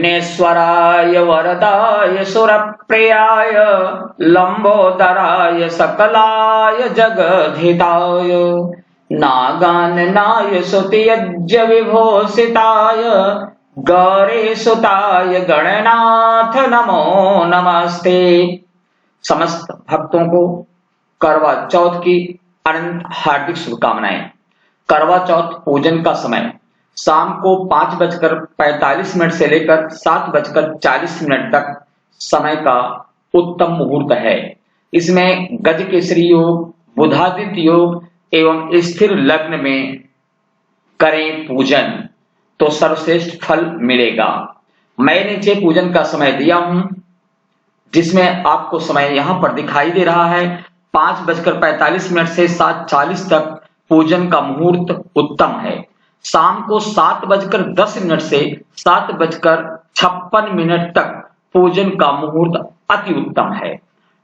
विघ्नेश्वराय वरदाय सुरप्रियाय लंबोदराय सकलाय जगद्धिताय नागाननाय स्तुतियज्ञ विभूषिताय गौरीसुताय गणनाथ नमो नमस्ते। समस्त भक्तों को करवा चौथ की अनंत हार्दिक शुभकामनाएं। करवा चौथ पूजन का समय शाम को 5:45 से लेकर 7:40 तक समय का उत्तम मुहूर्त है। इसमें गजकेसरी योग, बुधादित्य योग एवं स्थिर लग्न में करें पूजन तो सर्वश्रेष्ठ फल मिलेगा। मैं नीचे पूजन का समय दिया हूं, जिसमें आपको समय यहां पर दिखाई दे रहा है। 5:45 से 7:40 तक पूजन का मुहूर्त उत्तम है। शाम को 7:10 से 7:56 तक पूजन का मुहूर्त अति उत्तम है।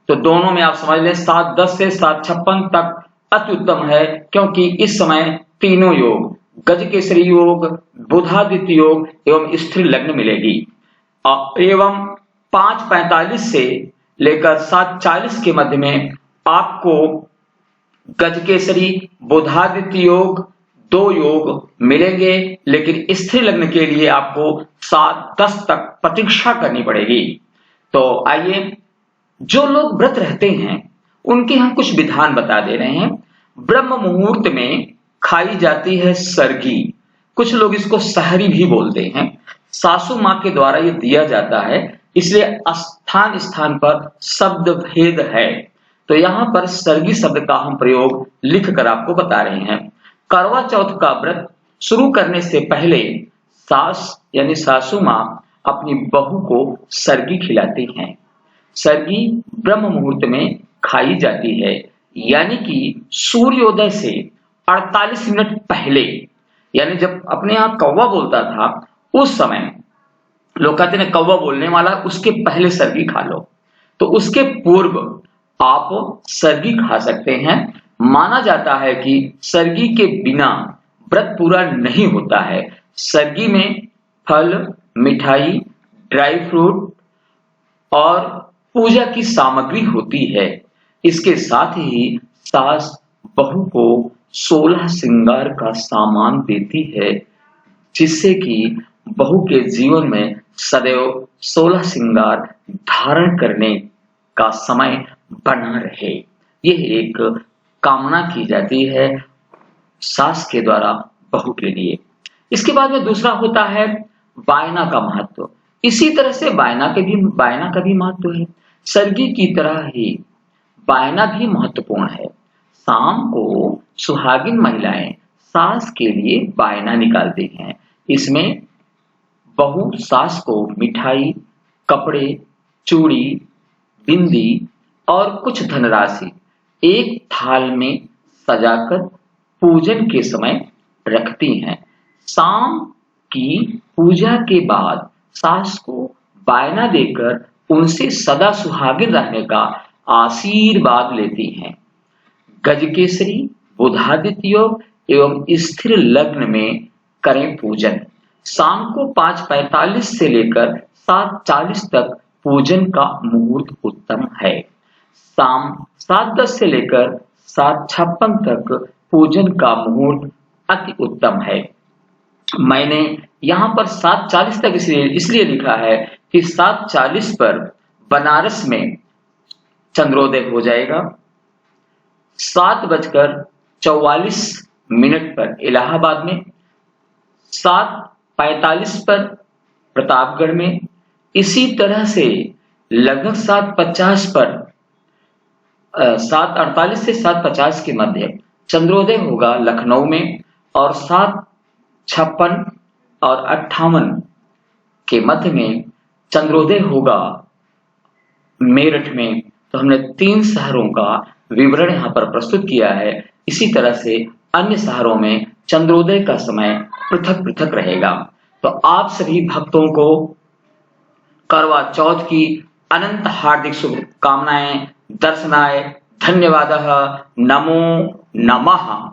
तो दोनों में आप समझ लें 7:10 से 7:56 तक अति उत्तम है, क्योंकि इस समय तीनों योग, गजकेसरी योग, बुधादित्य योग एवं स्थिर लग्न मिलेगी। एवं 5:45 से लेकर 7:40 के मध्य में आपको गजकेसरी, बुधादित्य योग, 2 योग मिलेंगे, लेकिन स्थिर लग्न के लिए आपको 7:10 तक प्रतीक्षा करनी पड़ेगी। तो आइए, जो लोग व्रत रहते हैं उनके हम कुछ विधान बता दे रहे हैं। ब्रह्म मुहूर्त में खाई जाती है सरगी, कुछ लोग इसको सहरी भी बोलते हैं। सासू मां के द्वारा ये दिया जाता है, इसलिए स्थान स्थान पर शब्द भेद है। तो यहां पर सरगी शब्द का हम प्रयोग लिखकर आपको बता रहे हैं। करवा चौथ का व्रत शुरू करने से पहले सास यानी सासू मां अपनी बहू को सरगी खिलाती हैं। सरगी ब्रह्म मुहूर्त में खाई जाती है, यानी कि सूर्योदय से 48 मिनट पहले, यानी जब अपने यहां कौवा बोलता था उस समय लोग कहते हैं कौवा बोलने वाला, उसके पहले सरगी खा लो। तो उसके पूर्व आप सरगी खा सकते हैं। माना जाता है कि सरगी के बिना व्रत पूरा नहीं होता है। सरगी में फल, मिठाई, ड्राई फ्रूट और पूजा की सामग्री होती है। इसके साथ ही सास बहू को 16 श्रृंगार का सामान देती है, जिससे कि बहू के जीवन में सदैव 16 श्रृंगार धारण करने का समय बना रहे। यह एक कामना की जाती है सास के द्वारा बहू के लिए। इसके बाद में दूसरा होता है बायना का महत्व। इसी तरह से बायना का भी महत्व है। सरगी की तरह ही बायना भी महत्वपूर्ण है। शाम को सुहागिन महिलाएं सास के लिए बायना निकालती हैं। इसमें बहू सास को मिठाई, कपड़े, चूड़ी, बिंदी और कुछ धनराशि एक थाल में सजाकर पूजन के समय रखती हैं। शाम की पूजा के बाद सास को बायना देकर उनसे सदा सुहागिन रहने का आशीर्वाद लेती हैं। गजकेसरी, बुधादित्य योग एवं स्थिर लग्न में करें पूजन। शाम को 5:45 से लेकर 7:40 तक पूजन का मुहूर्त उत्तम है। शाम 7:10 से लेकर 7:56 तक पूजन का मुहूर्त अति उत्तम है। मैंने यहां पर 7:40 तक इसलिए लिखा है कि 7:40 पर बनारस में चंद्रोदय हो जाएगा। 7:44 पर इलाहाबाद में, 7:45 पर प्रतापगढ़ में, इसी तरह से लगभग 7:50 पर 7:48 से 7:50 के मध्य चंद्रोदय होगा लखनऊ में, और 7:56 और 58 के मध्य में चंद्रोदय होगा मेरठ में। तो हमने 3 शहरों का विवरण यहाँ पर प्रस्तुत किया है। इसी तरह से अन्य शहरों में चंद्रोदय का समय पृथक पृथक रहेगा। तो आप सभी भक्तों को करवा चौथ की अनंत हार्दिक शुभकामनाएं। दर्शनाय धन्यवादः। नमो नमः।